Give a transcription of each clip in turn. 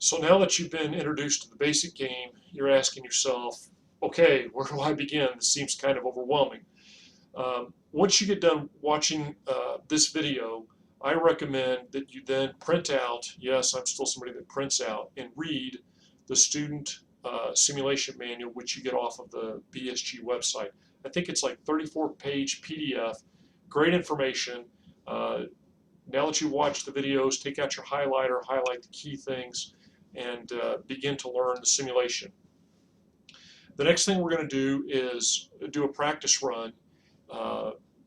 So now that you've been introduced to the basic game, you're asking yourself, okay, where do I begin? This seems kind of overwhelming. Once you get done watching this video, I recommend that you then print out, yes, I'm still somebody that prints out, and read the student simulation manual, which you get off of the BSG website. I think it's like 34-page PDF, great information. Now that you watch the videos, take out your highlighter, highlight the key things, and begin to learn the simulation. The next thing we're going to do is do a practice run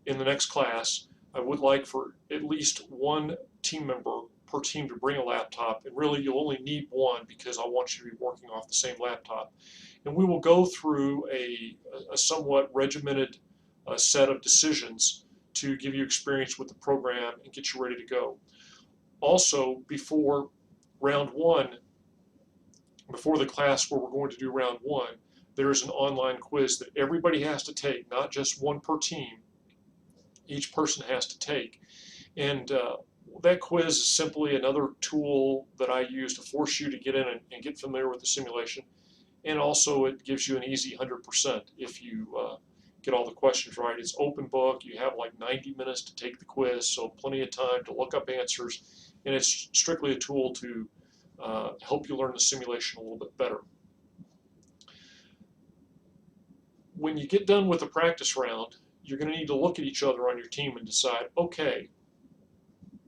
in the next class. I would like for at least one team member per team to bring a laptop, and really you'll only need one because I want you to be working off the same laptop. And we will go through a somewhat regimented set of decisions to give you experience with the program and get you ready to go. Also, before round one, before the class where we're going to do round one, there is an online quiz that everybody has to take, not just one per team. Each person has to take. And that quiz is simply another tool that I use to force you to get in and get familiar with the simulation. And also it gives you an easy 100% if you get all the questions right. It's open book. You have like 90 minutes to take the quiz, so plenty of time to look up answers. And it's strictly a tool to help you learn the simulation a little bit better. When you get done with the practice round, you're going to need to look at each other on your team and decide, okay,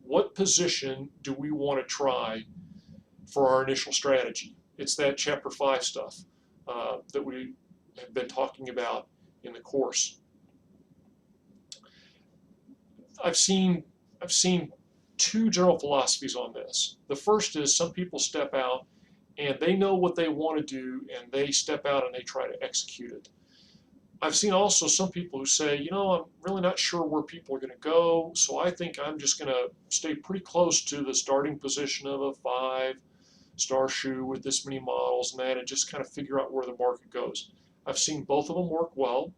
what position do we want to try for our initial strategy? It's that Chapter 5 stuff that we have been talking about in the course. I've seen two general philosophies on this. The first is some people step out and they know what they want to do and they step out and they try to execute it. I've seen also some people who say, you know, I'm really not sure where people are going to go, so I think I'm just going to stay pretty close to the starting position of a 5-star shoe with this many models and that, and just kind of figure out where the market goes. I've seen both of them work well.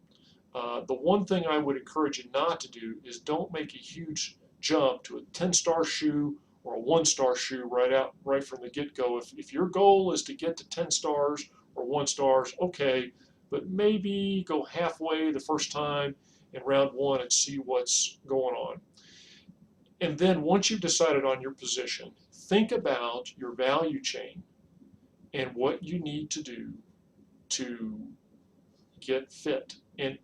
The one thing I would encourage you not to do is don't make a huge jump to a 10-star shoe or a 1-star shoe right from the get-go. If your goal is to get to 10 stars or 1 stars, okay, but maybe go halfway the first time in round one and see what's going on. And then once you've decided on your position, think about your value chain and what you need to do to get fit. And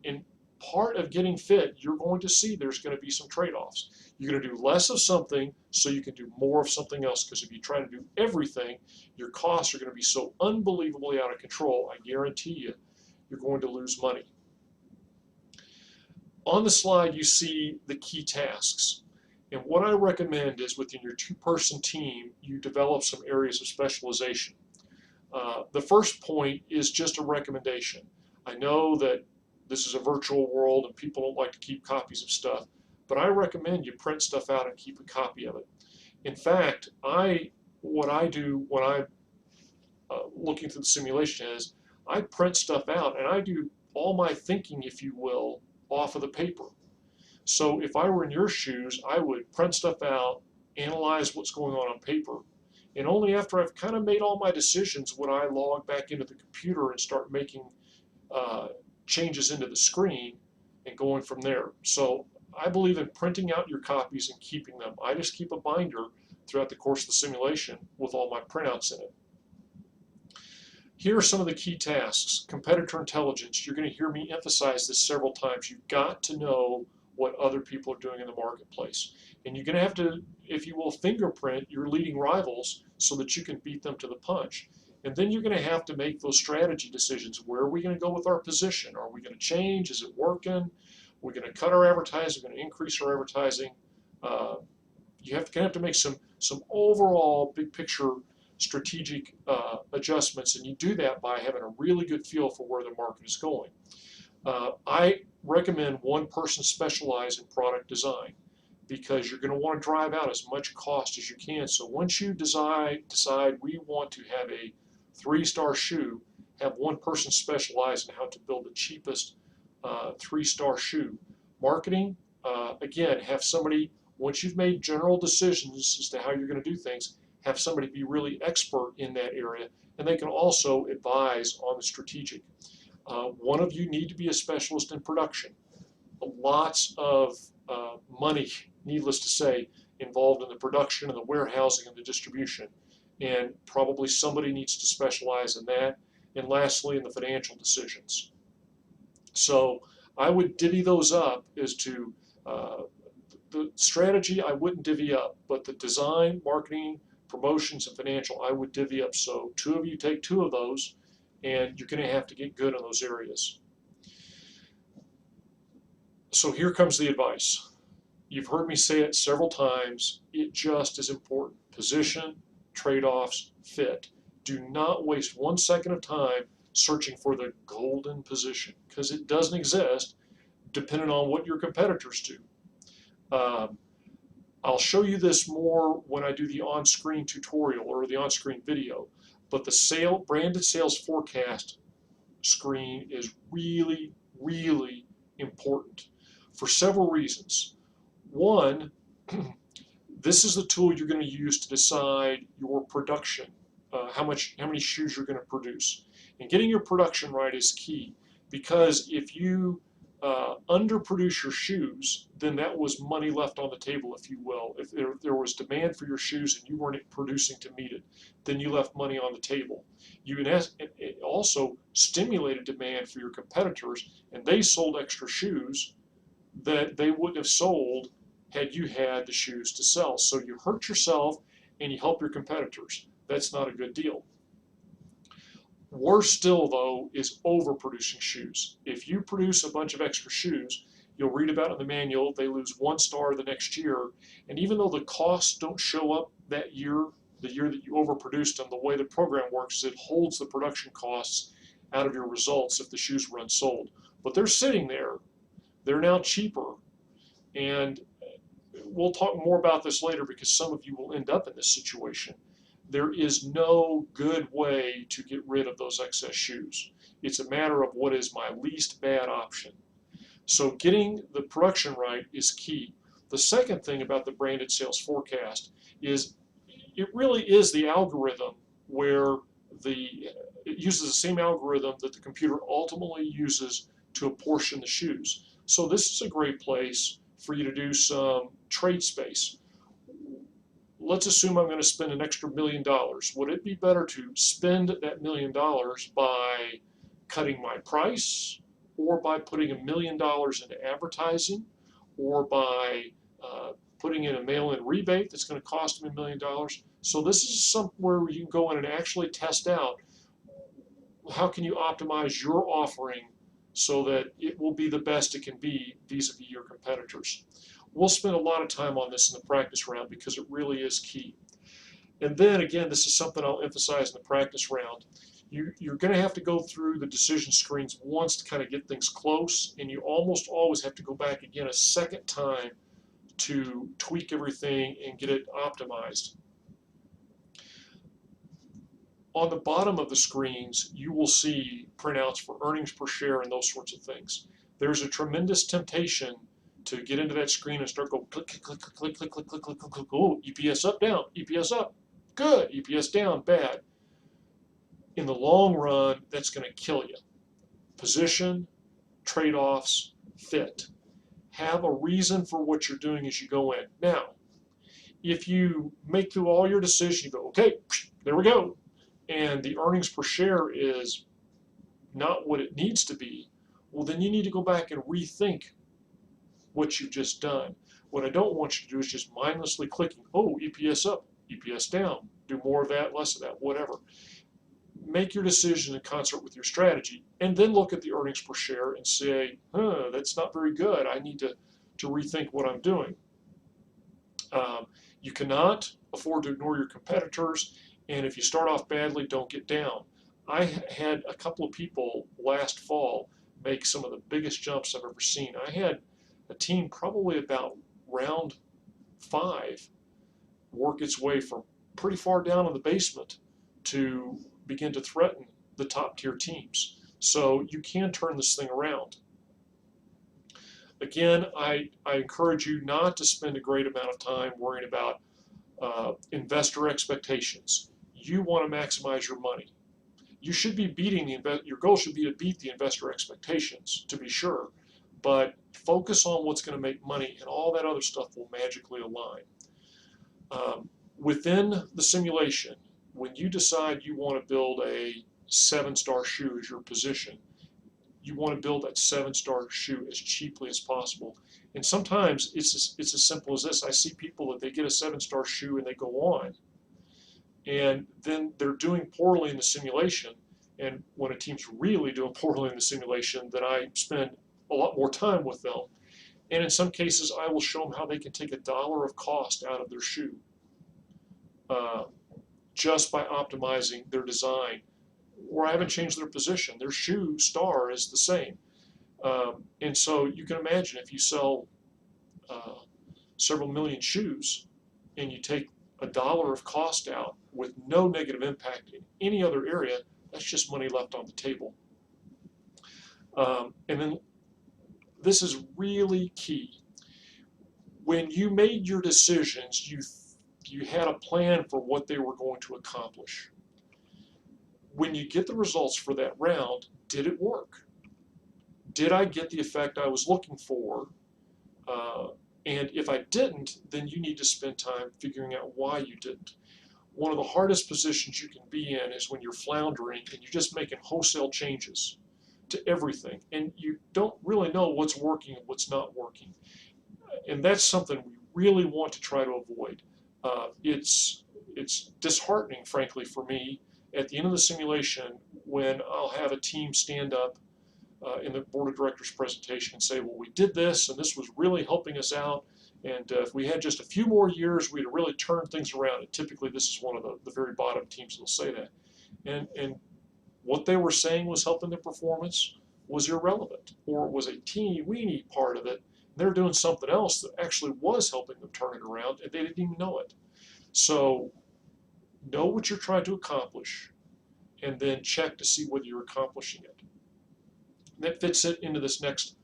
part of getting fit, you're going to see there's going to be some trade-offs. You're going to do less of something so you can do more of something else, because if you try to do everything, your costs are going to be so unbelievably out of control, I guarantee you, you're going to lose money. On the slide, you see the key tasks. And what I recommend is within your 2-person team, you develop some areas of specialization. The first point is just a recommendation. I know that this is a virtual world and people don't like to keep copies of stuff, but I recommend you print stuff out and keep a copy of it. In fact, what I do when I'm looking through the simulation is I print stuff out and I do all my thinking, if you will, off of the paper. So if I were in your shoes, I would print stuff out, analyze what's going on paper, and only after I've kind of made all my decisions would I log back into the computer and start making changes into the screen and going from there. So I believe in printing out your copies and keeping them. I just keep a binder throughout the course of the simulation with all my printouts in it. Here are some of the key tasks. Competitor intelligence. You're going to hear me emphasize this several times. You've got to know what other people are doing in the marketplace. And you're going to have to, if you will, fingerprint your leading rivals so that you can beat them to the punch. And then you're going to have to make those strategy decisions. Where are we going to go with our position? Are we going to change? Is it working? Are we going to cut our advertising? Are we going to increase our advertising? You're going to have to make some overall big picture strategic adjustments, and you do that by having a really good feel for where the market is going. I recommend one person specialize in product design because you're going to want to drive out as much cost as you can. So once you decide we want to have a 3-star shoe, have one person specialize in how to build the cheapest 3-star shoe. Marketing, again, have somebody, once you've made general decisions as to how you're going to do things, have somebody be really expert in that area, and they can also advise on the strategic. One of you need to be a specialist in production. Lots of money, needless to say, involved in the production and the warehousing and the distribution, and probably somebody needs to specialize in that. And lastly, in the financial decisions. So I would divvy those up as to the strategy. I wouldn't divvy up, but the design, marketing, promotions, and financial, I would divvy up. So two of you take two of those, and you're going to have to get good in those areas. So here comes the advice. You've heard me say it several times. It just is important. Position, trade-offs, fit. Do not waste 1 second of time searching for the golden position, because it doesn't exist, depending on what your competitors do. I'll show you this more when I do the on-screen tutorial or the on-screen video, but the branded sales forecast screen is really, really important for several reasons. One, this is the tool you're going to use to decide your production, how many shoes you're going to produce. And getting your production right is key, because if you underproduce your shoes, then that was money left on the table, if you will. If there was demand for your shoes and you weren't producing to meet it, then you left money on the table. You it also stimulated demand for your competitors, and they sold extra shoes that they wouldn't have sold had you had the shoes to sell. So you hurt yourself and you help your competitors. That's not a good deal. Worse still, though, is overproducing shoes. If you produce a bunch of extra shoes, you'll read about it in the manual, they lose 1 star the next year, and even though the costs don't show up that year, the year that you overproduced them, the way the program works is it holds the production costs out of your results if the shoes were unsold. But they're sitting there. They're now cheaper, and we'll talk more about this later because some of you will end up in this situation. There is no good way to get rid of those excess shoes. It's a matter of what is my least bad option. So getting the production right is key. The second thing about the branded sales forecast is it really is the algorithm where it uses the same algorithm that the computer ultimately uses to apportion the shoes. So this is a great place for you to do some trade space. Let's assume I'm going to spend an extra $1 million. Would it be better to spend that $1 million by cutting my price, or by putting $1 million into advertising, or by putting in a mail-in rebate that's going to cost me $1 million? So this is somewhere where you can go in and actually test out how can you optimize your offering so that it will be the best it can be vis-a-vis your competitors. We'll spend a lot of time on this in the practice round because it really is key. And then again, this is something I'll emphasize in the practice round. You're going to have to go through the decision screens once to kind of get things close, and you almost always have to go back again a second time to tweak everything and get it optimized. On the bottom of the screens, you will see printouts for earnings per share and those sorts of things. There's a tremendous temptation to get into that screen and start going click, click, click, click, click, click, click, click, click, click. Oh, EPS up, down, EPS up, good, EPS down, bad. In the long run, that's going to kill you. Position, trade-offs, fit. Have a reason for what you're doing as you go in. Now, if you make through all your decisions, you go, okay, there we go, and the earnings per share is not what it needs to be, well, then you need to go back and rethink what you've just done. What I don't want you to do is just mindlessly clicking, oh, EPS up, EPS down, do more of that, less of that, whatever. Make your decision in concert with your strategy, and then look at the earnings per share and say, that's not very good. I need to rethink what I'm doing. You cannot afford to ignore your competitors, and if you start off badly, don't get down. I had a couple of people last fall make some of the biggest jumps I've ever seen. I had a team probably about round 5 work its way from pretty far down in the basement to begin to threaten the top tier teams. So you can turn this thing around. Again, I encourage you not to spend a great amount of time worrying about Investor expectations. You want to maximize your money. You should be beating your goal should be to beat the investor expectations, to be sure, but focus on what's going to make money, and all that other stuff will magically align. Within the simulation, when you decide you want to build a 7-star shoe as your position, you want to build that 7-star shoe as cheaply as possible. And sometimes it's as simple as this. I see people that they get a 7-star shoe and they go on, and then they're doing poorly in the simulation. And when a team's really doing poorly in the simulation, then I spend a lot more time with them. And in some cases, I will show them how they can take $1 of cost out of their shoe just by optimizing their design. Or I haven't changed their position. Their shoe star is the same. And so you can imagine if you sell several million shoes and you take $1 of cost out with no negative impact in any other area, that's just money left on the table. And then this is really key. When you made your decisions, you had a plan for what they were going to accomplish. When you get the results for that round, did it work? Did I get the effect I was looking for? And if I didn't, then you need to spend time figuring out why you didn't. One of the hardest positions you can be in is when you're floundering and you're just making wholesale changes to everything, and you don't really know what's working and what's not working. And that's something we really want to try to avoid. It's disheartening, frankly, for me at the end of the simulation when I'll have a team stand up in the board of directors presentation and say, well, we did this and this was really helping us out, and if we had just a few more years, we'd have really turned things around. And typically this is one of the very bottom teams that'll say that. And what they were saying was helping their performance was irrelevant, or it was a teeny weeny part of it. They're doing something else that actually was helping them turn it around, and they didn't even know it. So know what you're trying to accomplish, and then check to see whether you're accomplishing it. And that fits it into this next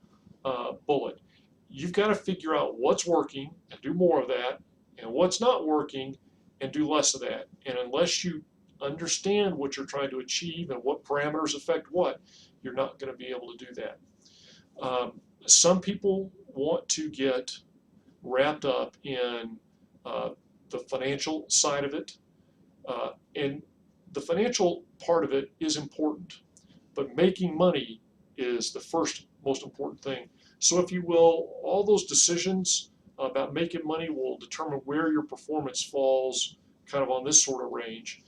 bullet. You've got to figure out what's working and do more of that, and what's not working and do less of that. And unless you understand what you're trying to achieve and what parameters affect what, you're not going to be able to do that. Some people want to get wrapped up in the financial side of it, and the financial part of it is important, but making money is the first most important thing. So if you will, all those decisions about making money will determine where your performance falls kind of on this sort of range.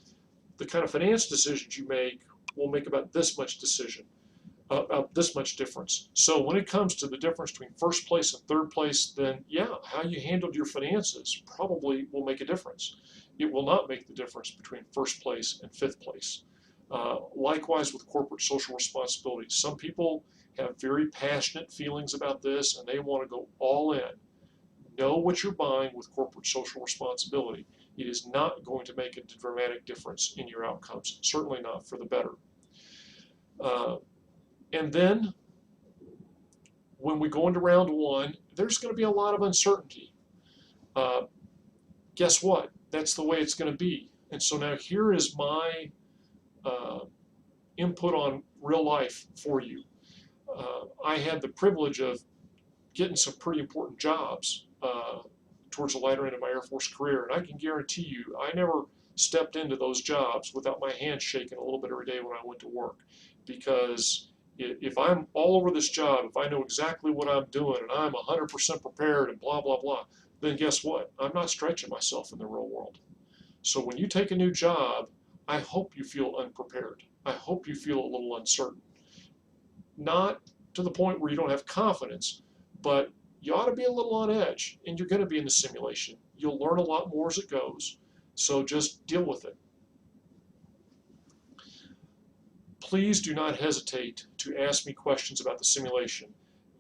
The kind of finance decisions you make will make about this much this much difference. So when it comes to the difference between first place and third place, then yeah, how you handled your finances probably will make a difference. It will not make the difference between first place and fifth place. Likewise with corporate social responsibility. Some people have very passionate feelings about this and they want to go all in. Know what you're buying with corporate social responsibility. It is not going to make a dramatic difference in your outcomes, certainly not for the better. And then when we go into round one, there's going to be a lot of uncertainty. Guess what? That's the way it's going to be. And so now here is my input on real life for you. I had the privilege of getting some pretty important jobs towards the latter end of my Air Force career, and I can guarantee you I never stepped into those jobs without my hands shaking a little bit every day when I went to work, because if I'm all over this job, if I know exactly what I'm doing and I'm 100% prepared and blah, blah, blah, then guess what? I'm not stretching myself in the real world. So when you take a new job, I hope you feel unprepared. I hope you feel a little uncertain. Not to the point where you don't have confidence, but you ought to be a little on edge, and you're going to be in the simulation. You'll learn a lot more as it goes, so just deal with it. Please do not hesitate to ask me questions about the simulation.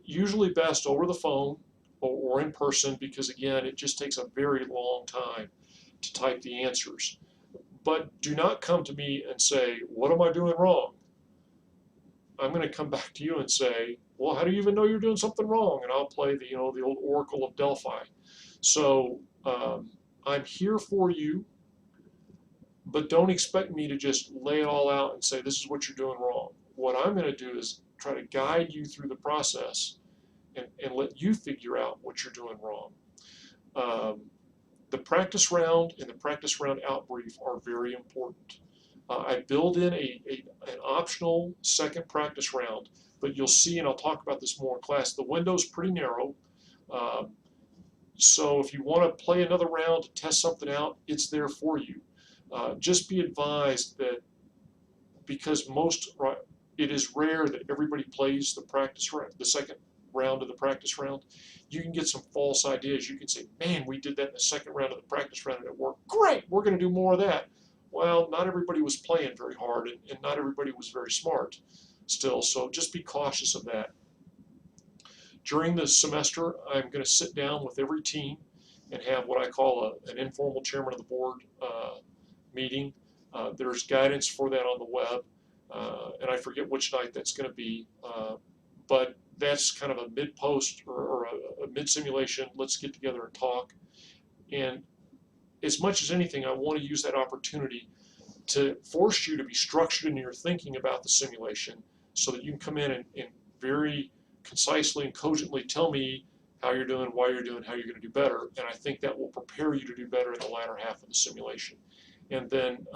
Usually best over the phone or in person, because again, it just takes a very long time to type the answers. But do not come to me and say, what am I doing wrong? I'm going to come back to you and say, well, how do you even know you're doing something wrong? And I'll play the old Oracle of Delphi. So I'm here for you, but don't expect me to just lay it all out and say, this is what you're doing wrong. What I'm going to do is try to guide you through the process and let you figure out what you're doing wrong. The practice round and the practice round out brief are very important. I build in an optional second practice round, but you'll see, and I'll talk about this more in class, the window's pretty narrow. So if you want to play another round to test something out, it's there for you. Just be advised that because it is rare that everybody plays the second round of the practice round, you can get some false ideas. You can say, man, we did that in the second round of the practice round and it worked great. We're going to do more of that. Well, not everybody was playing very hard, and not everybody was very smart still, so just be cautious of that. During the semester, I'm going to sit down with every team and have what I call an informal chairman of the board meeting. There's guidance for that on the web, and I forget which night that's going to be, but that's kind of a mid-post or a mid-simulation. Let's get together and talk. And as much as anything, I want to use that opportunity to force you to be structured in your thinking about the simulation so that you can come in and very concisely and cogently tell me how you're doing, why you're doing, how you're going to do better. And I think that will prepare you to do better in the latter half of the simulation. And then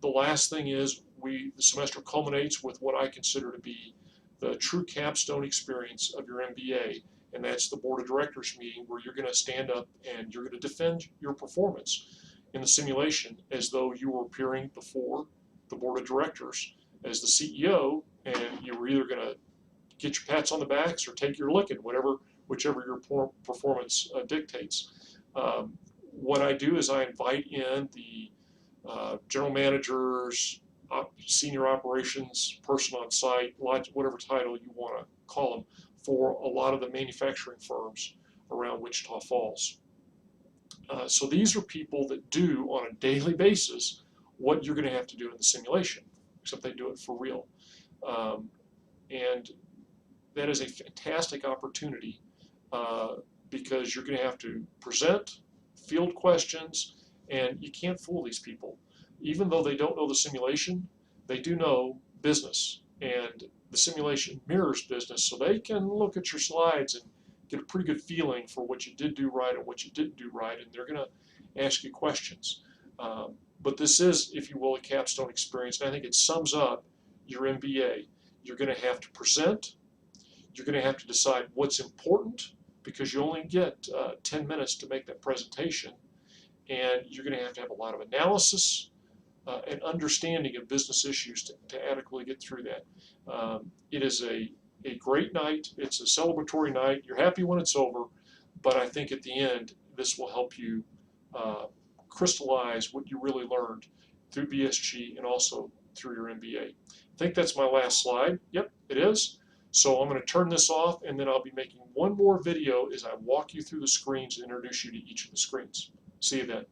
the last thing is the semester culminates with what I consider to be the true capstone experience of your MBA. And that's the board of directors meeting where you're going to stand up and you're going to defend your performance in the simulation as though you were appearing before the board of directors as the CEO, and you were either going to get your pats on the backs or take your licking, whichever your performance dictates. What I do is I invite in the general managers, senior operations person on site, whatever title you want to call them, for a lot of the manufacturing firms around Wichita Falls. So these are people that do on a daily basis what you're going to have to do in the simulation, except they do it for real. And that is a fantastic opportunity because you're going to have to present, field questions, and you can't fool these people. Even though they don't know the simulation, they do know business, and the simulation mirrors business, so they can look at your slides and get a pretty good feeling for what you did do right and what you didn't do right, and they're going to ask you questions. But this is, if you will, a capstone experience, and I think it sums up your MBA. You're going to have to present. You're going to have to decide what's important because you only get 10 minutes to make that presentation, and you're going to have a lot of analysis and understanding of business issues to adequately get through that. It is a great night. It's a celebratory night. You're happy when it's over, but I think at the end, this will help you crystallize what you really learned through BSG and also through your MBA. I think that's my last slide. Yep, it is. So I'm going to turn this off, and then I'll be making one more video as I walk you through the screens and introduce you to each of the screens. See you then.